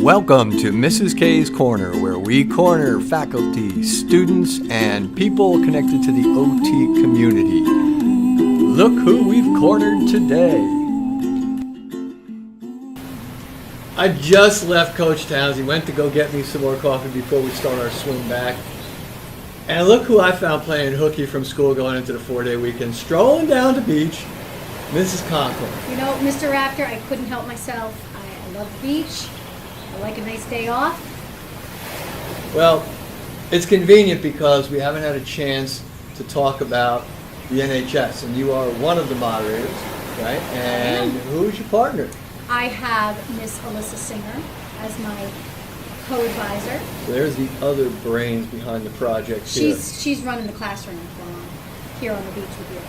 Welcome to Mrs. K's Corner, where we corner faculty, students, and people connected to the OT community. Look who we've cornered today. I just left Coach Towns. He went to go get me some more coffee before we start our swim back. And look who I found playing hooky from school going into the 4-day weekend, strolling down the beach, Mrs. Conklin. You know, Mr. Raptor, I couldn't help myself. I love the beach. I like a nice day off. Well, it's convenient because we haven't had a chance to talk about the NHS, and you are one of the moderators, right? And who's your partner? I have Miss Alyssa Singer as my co-advisor. So there's the other brains behind the project here. She's running the classroom while I'm here on the beach with you.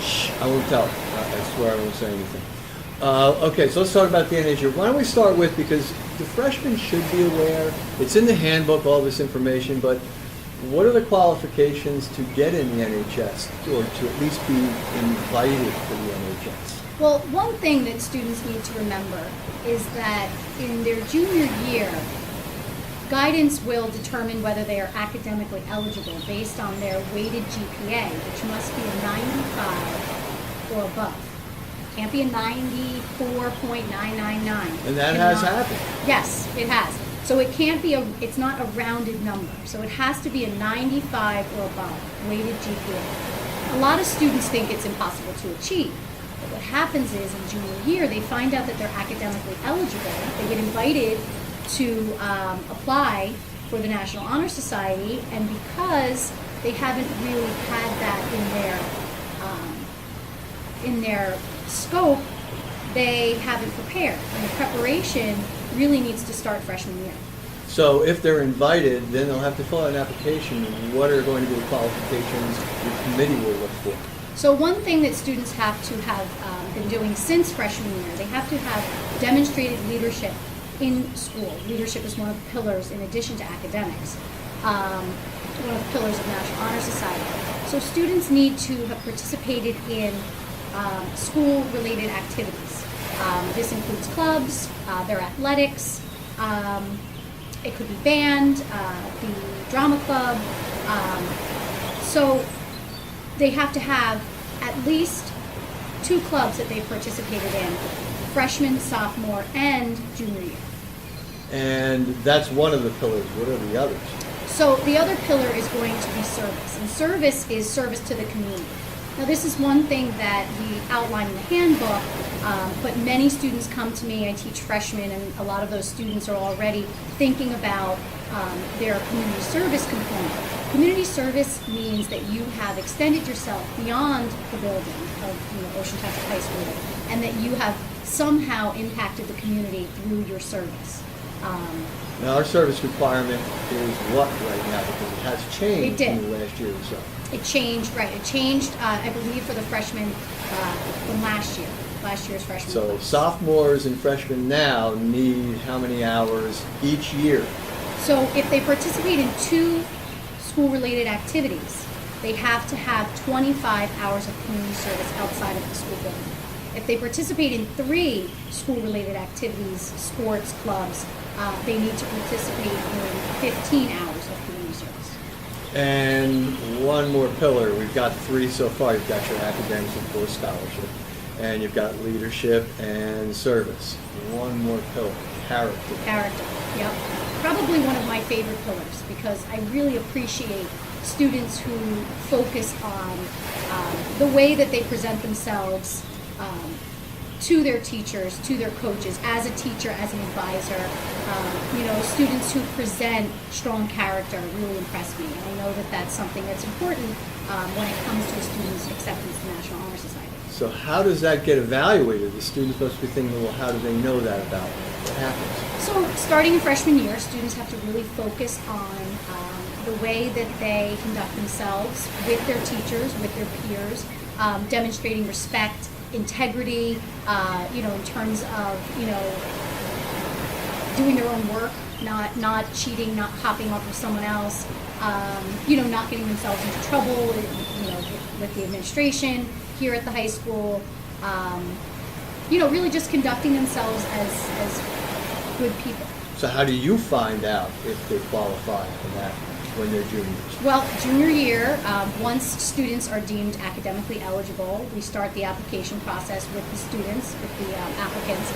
Shh, I won't tell. I swear I won't say anything. Okay, so let's talk about the NHS. Why don't we start with, because the freshmen should be aware, it's in the handbook, all this information, but what are the qualifications to get in the NHS, or to at least be invited to the NHS? Well, one thing that students need to remember is that in their junior year, guidance will determine whether they are academically eligible based on their weighted GPA, which must be a 95 or above. Can't be a 94.999. And that has happened. Yes, it has. So it can't be it's not a rounded number. So it has to be a 95 or above weighted GPA. A lot of students think it's impossible to achieve. But what happens is in junior year, they find out that they're academically eligible. They get invited to apply for the National Honor Society, and because they haven't really had that in their scope, they haven't prepared, and the preparation really needs to start freshman year. So if they're invited, then they'll have to fill out an application. What are going to be the qualifications your committee will look for? So one thing that students have to have been doing since freshman year, they have to have demonstrated leadership in school. Leadership is one of the pillars in addition to academics, one of the pillars of National Honor Society. So students need to have participated in school-related activities. This includes clubs, their athletics, it could be band, the drama club. So they have to have at least 2 clubs that they've participated in, freshman, sophomore, and junior year. And that's one of the pillars. What are the others? So the other pillar is going to be service, and service is service to the community. Now this is one thing that we outline in the handbook, but many students come to me. I teach freshmen, and a lot of those students are already thinking about their community service component. Community service means that you have extended yourself beyond the building of Ocean Township High School, and that you have somehow impacted the community through your service. Now our service requirement is what right now, because it has changed in the last year or so. It changed, right. It changed, I believe, for the freshmen from last year's freshmen. So sophomores and freshmen now need how many hours each year? So if they participate in 2 school-related activities, they have to have 25 hours of community service outside of the school building. If they participate in 3 school-related activities, sports, clubs, they need to participate in 15 hours of community service. And one more pillar. We've got 3 so far. You've got your academics and course scholarship, and you've got leadership and service. One more pillar, character. Character, yep. Probably one of my favorite pillars, because I really appreciate students who focus on the way that they present themselves to their teachers, to their coaches, as a teacher, as an advisor. Students who present strong character really impress me, and I know that that's something that's important when it comes to a student's acceptance to the National Honor Society. So how does that get evaluated? The students must be thinking, well, how do they know that about what happens? So starting in freshman year, students have to really focus on the way that they conduct themselves with their teachers, with their peers, demonstrating respect, integrity, in terms of, doing their own work, not cheating, not copying off of someone else, not getting themselves into trouble, with the administration here at the high school, really just conducting themselves as good people. So how do you find out if they qualify for that when they're juniors? Well, junior year, once students are deemed academically eligible, we start the application process with the students, with the applicants.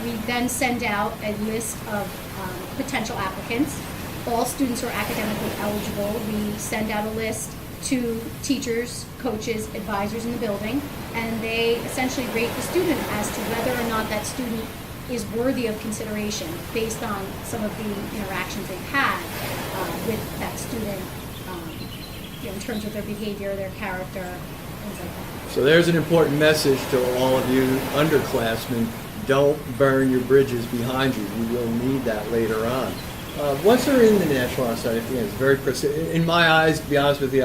We then send out a list of potential applicants. All students who are academically eligible, we send out a list to teachers, coaches, advisors in the building, and they essentially rate the student as to whether or not that student is worthy of consideration based on some of the interactions they've had with that student, in terms of their behavior, their character, things like that. So there's an important message to all of you underclassmen. Don't burn your bridges behind you. You will need that later on. Once they're in the National Honor Society, it's very in my eyes, to be honest with you,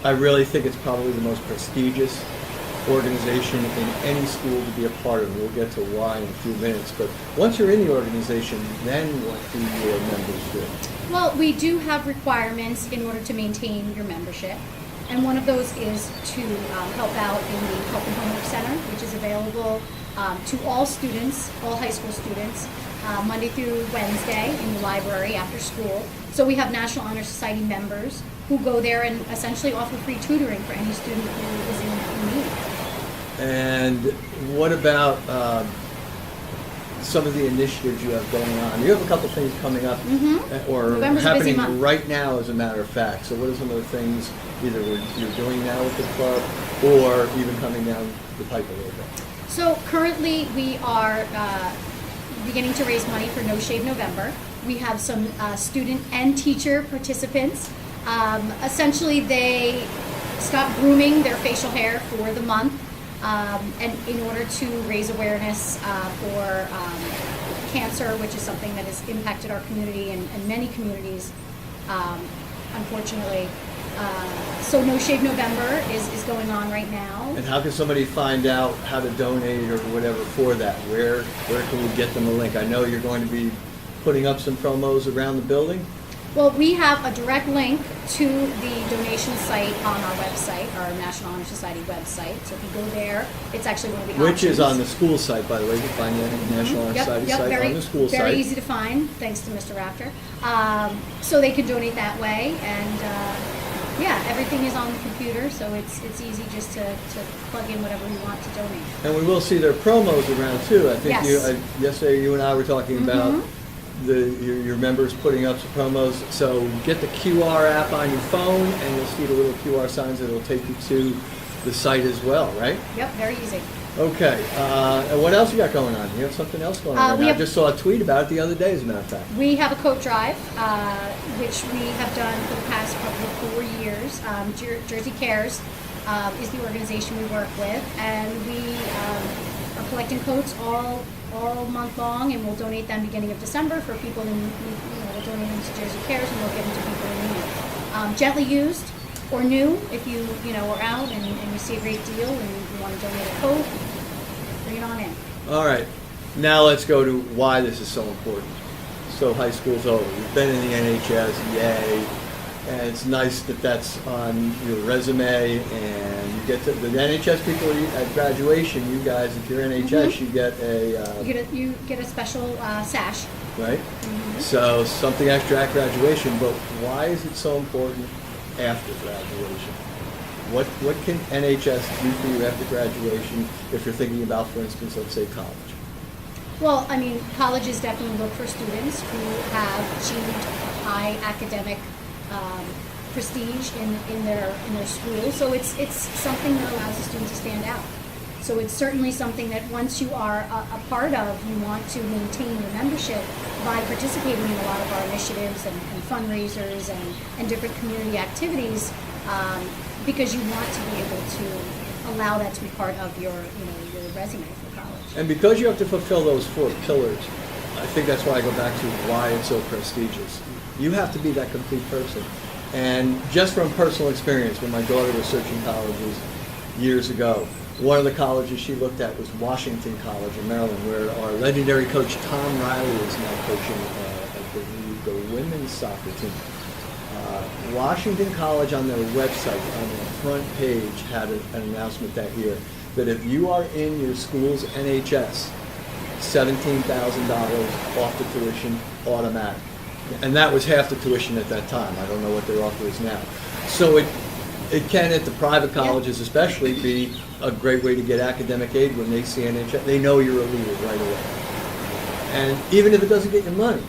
I really think it's probably the most prestigious organization in any school to be a part of. We'll get to why in a few minutes. But once you're in the organization, then what do your members do? Well, we do have requirements in order to maintain your membership. And one of those is to help out in the Help and Homework Center, which is available to all students, all high school students, Monday through Wednesday in the library after school. So we have National Honor Society members who go there and essentially offer free tutoring for any student who is in need. And what about some of the initiatives you have going on? You have a couple things coming up or November's a busy happening month. right now, as a matter of fact. So what are some of the things either you're doing now with the club or even coming down the pipe a little bit? So currently we are beginning to raise money for No Shave November. We have some student and teacher participants. Essentially they stop grooming their facial hair for the month, and in order to raise awareness for cancer, which is something that has impacted our community and many communities, unfortunately. So No Shave November is going on right now. And how can somebody find out how to donate or whatever for that? Where can we get them a link? I know you're going to be putting up some promos around the building. Well, we have a direct link to the donation site on our website, our National Honor Society website. So if you go there, it's actually one of the options. Which is on the school site, by the way. You can find the National Honor Society site on the school site. Very easy to find, thanks to Mr. Raptor. So they can donate that way, and everything is on the computer, so it's easy just to plug in whatever you want to donate. And we will see their promos around too. I think Yes. yesterday you and I were talking about your members putting up some promos. So get the QR app on your phone, and you'll see the little QR signs that will take you to the site as well, right? Yep, very easy. Okay. And what else you got going on? You have something else going on? I just saw a tweet about it the other day, as a matter of fact. We have a coat drive, which we have done for the past probably 4 years. Jersey Cares is the organization we work with, and we are collecting coats all month long, and we'll donate them beginning of December for people who we'll donate them to Jersey Cares, and we'll give them to people in need. Gently used or new, if you are out and you see a great deal and you want to donate a coat, bring it on in. All right. Now let's go to why this is so important. So high school's over. You've been in the NHS, yay. And it's nice that that's on your resume, and you get to the NHS people at graduation. You guys, if you're NHS, you get a You get a special sash. right. So something extra at graduation. But why is it so important after graduation? What can NHS do for you after graduation if you're thinking about, for instance, let's say college? Well, I mean, colleges definitely look for students who have achieved high academic prestige in their school. So it's something that allows the student to stand out. So it's certainly something that once you are a part of, you want to maintain your membership by participating in a lot of our initiatives and fundraisers and different community activities, because you want to be able to allow that to be part of your resume for college. And because you have to fulfill those 4 pillars, I think that's why I go back to why it's so prestigious. You have to be that complete person. And just from personal experience, when my daughter was searching colleges years ago, one of the colleges she looked at was Washington College in Maryland, where our legendary coach Tom Riley is now coaching, I believe, the women's soccer team. Washington College on their website, on the front page, had an announcement that year that if you are in your school's NHS, $17,000 off the tuition automatic. And that was half the tuition at that time. I don't know what their offer is now. So it can, at the private colleges especially, be a great way to get academic aid when they see NHS. They know you're a leader right away. And even if it doesn't get you money,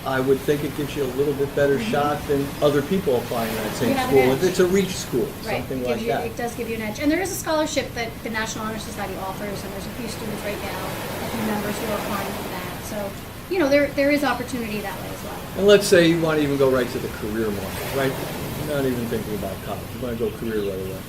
I would think it gives you a little bit better shot than other people applying to that same You have an school. edge. If it's a reach school, Right, something it like gives you, that. it does give you an edge. And there is a scholarship that the National Honor Society offers, and there's a few students right now, a few members who are applying for that. So, you know, there is opportunity that way as well. And let's say you want to even go right to the career market, right? You're not even thinking about college. You want to go career right away.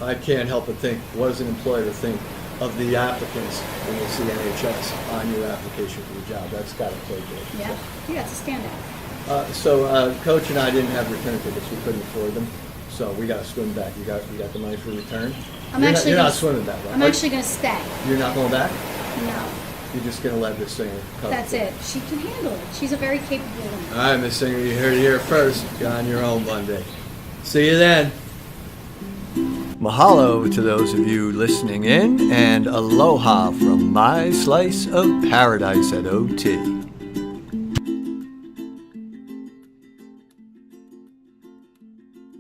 I can't help but think, what does an employer think of the applicants when they see NHS on your application for the job? That's got to play good. Yeah, it's a standout. So Coach and I didn't have return tickets. We couldn't afford them. So we got to swim back. You got the money for return? You're not swimming back, right? I'm actually going to stay. You're not going back? No, You're just going to let this singer come? that's it. She can handle it. She's a very capable woman. All right, Miss Singer, you heard it here first. You're on your own Monday. See you then. Mahalo to those of you listening in, and aloha from my slice of paradise at OT.